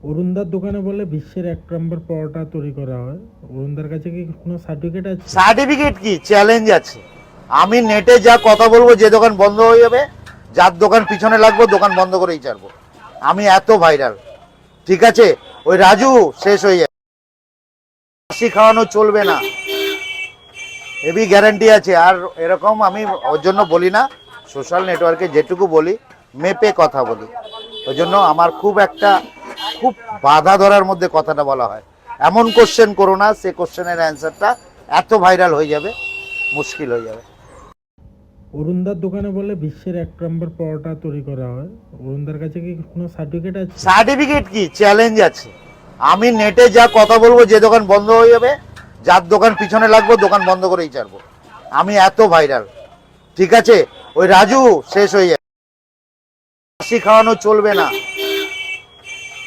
অরুণদার দোকানে বলে বিশ্বের 1 নম্বর পরোটা তৈরি করা হয়। অরুণদার কাছে কি কোনো সার্টিফিকেট আছে? সার্টিফিকেট কি, চ্যালেঞ্জ আছে। আমি নেটে যা কথা বলবো, যে দোকান বন্ধ হয়ে যাবে, যার দোকান পিছনে লাগবো, দোকান বন্ধ করেই ছাড়বো। আমি এত ভাইরাল, ঠিক আছে? ওই রাজু শেষ হয়ে যাবে, হাসি খাওয়ানো চলবে না, হেভি গ্যারান্টি আছে। আর এরকম আমি ওর জন্য বলি না, সোশ্যাল নেটওয়ার্কে যেটুকু বলি মেপে কথা বলি। ওই জন্য আমার খুব বাধা ধরার মধ্যে কথাটা বলা হয়। এমন কোশ্চেন করো না, সে কোশ্চেনের অ্যান্সারটা এত ভাইরাল হয়ে যাবে, মুশকিল হয়ে যাবে। অরুণদার দোকানে বলে বিশ্বের 1 নম্বর পরোটা তৈরি করা হয়। অরুণদার কাছে কি কোনো সার্টিফিকেট আছে? সার্টিফিকেট কি, চ্যালেঞ্জ আছে। আমি নেটে যা কথা বলবো, যে দোকান বন্ধ হয়ে যাবে, যার দোকান পিছনে লাগবো, দোকান বন্ধ করেই ছাড়বো। আমি এত ভাইরাল, ঠিক আছে? ওই রাজু শেষ হয়ে যাবে, হাসি খাওয়ানো চলবে না।